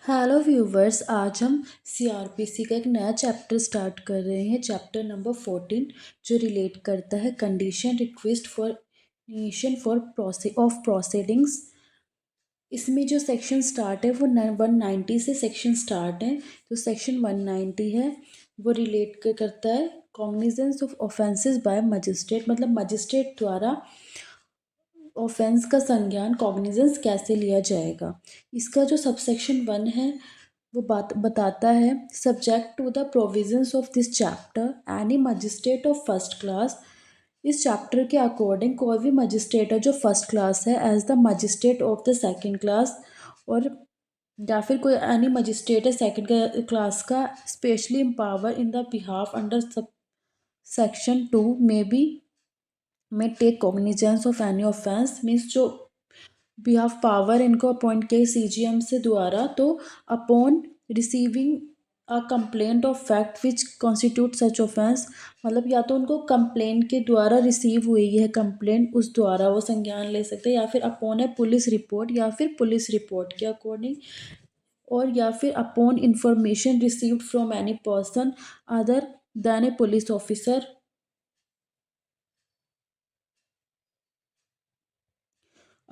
Hello viewers, आज हम CrPC का एक नया चैप्टर स्टार्ट कर रहे हैं। चैप्टर नंबर 14 जो रिलेट करता है condition request for initiation for proceedings. इसमें जो सेक्शन स्टार्ट है वो 190 से सेक्शन स्टार्ट है। तो सेक्शन 190 है वो रिलेट करता है cognizance of offences by magistrate, मतलब मजिस्ट्रेट द्वारा ऑफेंस का संज्ञान कॉग्निजेंस कैसे लिया जाएगा। इसका जो सबसेक्शन 1 है वो बात बताता है, subject to the provisions of this chapter any magistrate of first class. इस चैप्टर के अकॉर्डिंग कोई भी मजिस्ट्रेट है जो फर्स्ट क्लास है as the magistrate of the second class, और या फिर कोई एनी मजिस्ट्रेट है सेकंड क्लास का specially empower in the behalf under sub section 2 में take cognizance of any offence. Means जो बिहाफ पावर इनको अपॉइंट किए सीजीएम से द्वारा, तो upon receiving a complaint of fact which constitute such offence, मतलब या तो उनको कंप्लेंट के द्वारा रिसीव हुई है कंप्लेंट, उस द्वारा वो संज्ञान ले सकते हैं, या फिर अपॉन है पुलिस रिपोर्ट या फिर पुलिस रिपोर्ट के अकॉर्डिंग, और या फिर upon information received from any person other than A police officer,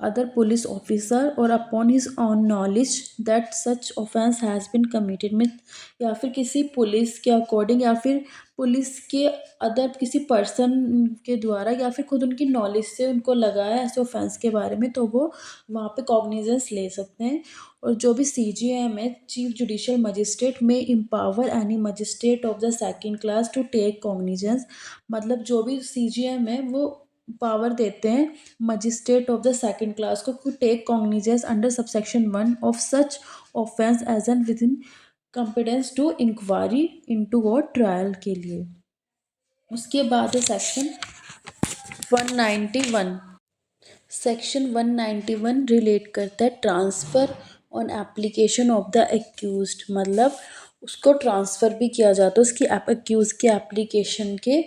other police officer, or upon his own knowledge that such offense has been committed में, या फिर किसी पुलिस के अकॉर्डिंग, या फिर पुलिस के अदर किसी पर्सन के द्वारा, या फिर खुद उनकी नॉलेज से उनको लगा है ऐसे ऑफेंस के बारे में, तो वो वहाँ पे कॉग्निजेंस ले सकते हैं। और जो भी सीजीएम है, chief judicial magistrate may empower any magistrate of the second class to take cognizance, मतलब जो भी सीजीएम है वो पावर देते हैं magistrate of the second class को take cognizance under subsection 1 of such offence as an with in competence to inquiry into और trial के लिए। उसके बाद है सेक्शन 191। सेक्शन 191 रिलेट करता है transfer on application of the accused, मतलब उसको ट्रांसफ़र भी किया जाता है उसकी एक्यूज़ के एप्लीकेशन के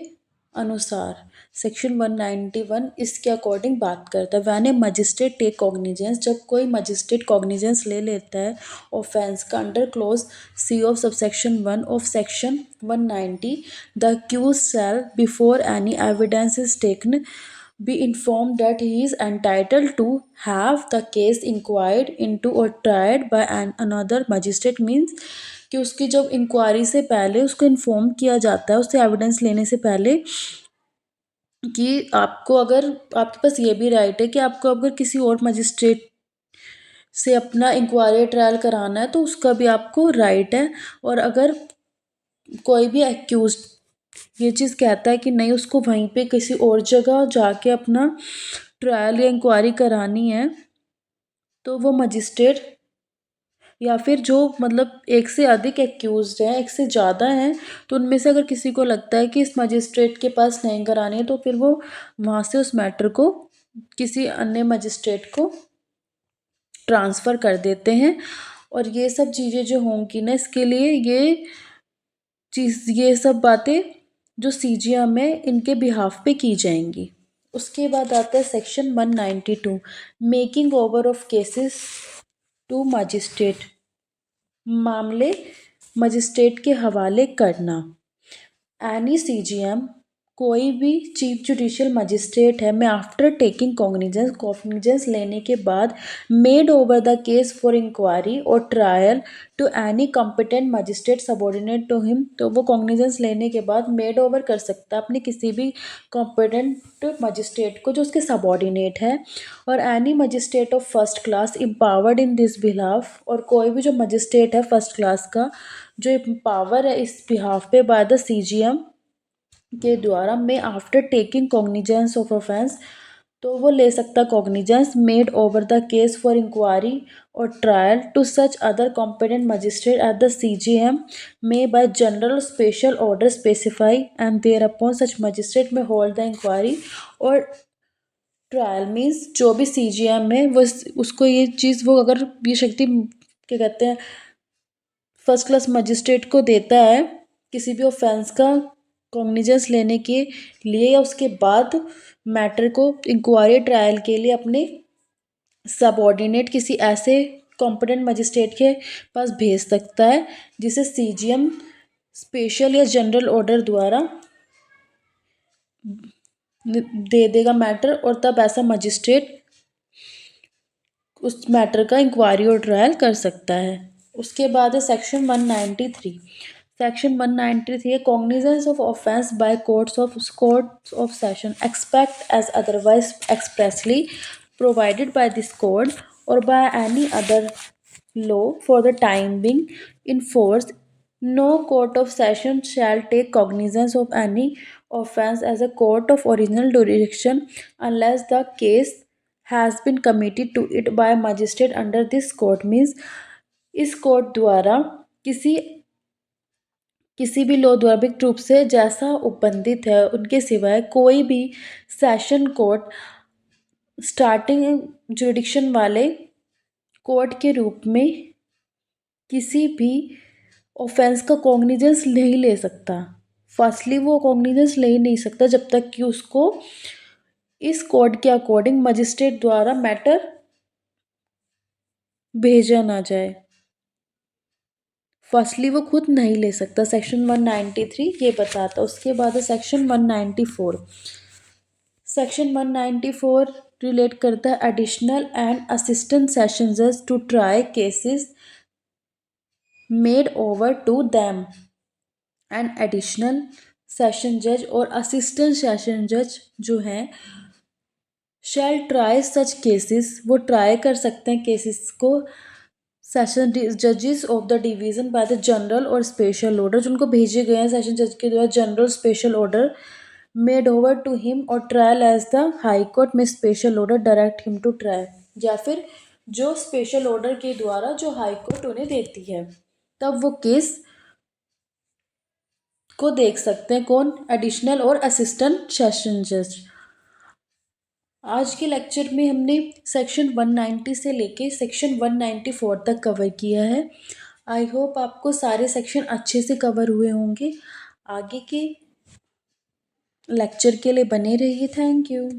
अनुसार। सेक्शन 191 इसके अकॉर्डिंग बात करता है, when a magistrate take cognizance, जब कोई मजिस्ट्रेट कॉग्निजेंस ले लेता है ऑफेंस का under clause c of subsection 1 of section 190, the accused shall before any evidence is taken be informed that he is entitled to have the case inquired into or tried by another magistrate। means कि उसकी जब inquiry से पहले उसको inform किया जाता है, उससे एविडेंस लेने से पहले, कि आपको अगर आपके पास ये भी राइट है कि आपको अगर किसी और मजिस्ट्रेट से अपना इंक्वायरी ट्रायल कराना है तो उसका भी आपको राइट है। और अगर कोई भी एक्यूज ये चीज़ कहता है कि नहीं, उसको वहीं पे किसी और जगह जाके अपना ट्रायल या इंक्वायरी करानी है, तो वो मजिस्ट्रेट या फिर जो मतलब एक से अधिक एक्यूज्ड हैं, एक से ज़्यादा हैं, तो उनमें से अगर किसी को लगता है कि इस मजिस्ट्रेट के पास नहीं करानी है, तो फिर वो वहाँ से उस मैटर को किसी अन्य मजिस्ट्रेट को ट्रांसफ़र कर देते हैं। और ये सब चीज़ें जो होंगी ना, इसके लिए ये सब बातें जो सीजीएम है इनके बिहाफ पे की जाएंगी। उसके बाद आता है section 192, making over of cases to magistrate, मामले मजिस्ट्रेट के हवाले करना। एनी सीजीएम, कोई भी चीफ जुडिशियल मजिस्ट्रेट है, मैं आफ्टर टेकिंग कॉग्निजेंस लेने के बाद made over the case for inquiry और trial to any competent magistrate subordinate to him, तो वो कॉग्निजेंस लेने के बाद मेड ओवर कर सकता है अपने किसी भी कॉम्पिटेंट मजिस्ट्रेट को जो उसके सबॉर्डिनेट है। और any magistrate of first class empowered in this behalf, और कोई भी जो मजिस्ट्रेट है फर्स्ट क्लास का जो पावर है इस बिहाफ पे बाय द सीजीएम के द्वारा, may after taking cognizance of offence, तो वो ले सकता cognizance made over the case for inquiry और trial to such other competent magistrate at the CGM may by general special order specify and thereupon such magistrate may hold the inquiry और trial. Means जो भी CGM है वो उसको ये चीज़, वो अगर ये शक्ति क्या कहते हैं फर्स्ट क्लास मजिस्ट्रेट को देता है किसी भी ऑफेंस का कॉग्निजेंस लेने के लिए, या उसके बाद मैटर को इंक्वायरी ट्रायल के लिए अपने सबॉर्डिनेट किसी ऐसे कॉम्पिटेंट मजिस्ट्रेट के पास भेज सकता है, जिसे सीजीएम स्पेशल या जनरल ऑर्डर द्वारा दे देगा मैटर, और तब ऐसा मजिस्ट्रेट उस मैटर का इंक्वायरी और ट्रायल कर सकता है। उसके बाद है सेक्शन 193। सेक्शन 193 है cognizance of offence by courts of session except as otherwise expressly provided by this code और by any other law for the time being in force. No court of session shall take cognizance of any offence as a court of original jurisdiction unless the case has been committed to it by a magistrate under this court. Means इस court द्वारा किसी किसी भी law द्वारा विधिक रूप से जैसा उपबंधित है उनके सिवाय कोई भी सेशन कोर्ट स्टार्टिंग जुरिडिक्शन वाले कोर्ट के रूप में किसी भी ऑफेंस का कॉग्निजेंस नहीं ले सकता। फर्स्टली वो कॉग्निजेंस ले ही नहीं सकता जब तक कि उसको इस कोड के अकॉर्डिंग मजिस्ट्रेट द्वारा मैटर भेजा ना जाए। फर्स्टली वो खुद नहीं ले सकता। सेक्शन 193 ये बताता। उसके बाद है सेक्शन 194। सेक्शन 194 रिलेट करता है एडिशनल एंड असिस्टेंट सेशन जज to try cases made over to them. And additional session जज और असिस्टेंट सेशन जज जो हैं शैल ट्राई सच केसेस, वो ट्राई कर सकते हैं केसेस को सेशन जजेस of the division by the general और स्पेशल ऑर्डर, जिनको भेजे गए हैं सेशन जज के द्वारा general special order made over to him और trial as the high court में special order direct him to trial, या फिर जो स्पेशल ऑर्डर के द्वारा जो हाई कोर्ट उन्हें देती है तब वो केस को देख सकते हैं। कौन? एडिशनल और असिस्टेंट सेशन जज। आज के लेक्चर में हमने सेक्शन 190 से लेके सेक्शन 194 तक कवर किया है। आई होप आपको सारे सेक्शन अच्छे से कवर हुए होंगे। आगे के लेक्चर के लिए बने रहिए। Thank you.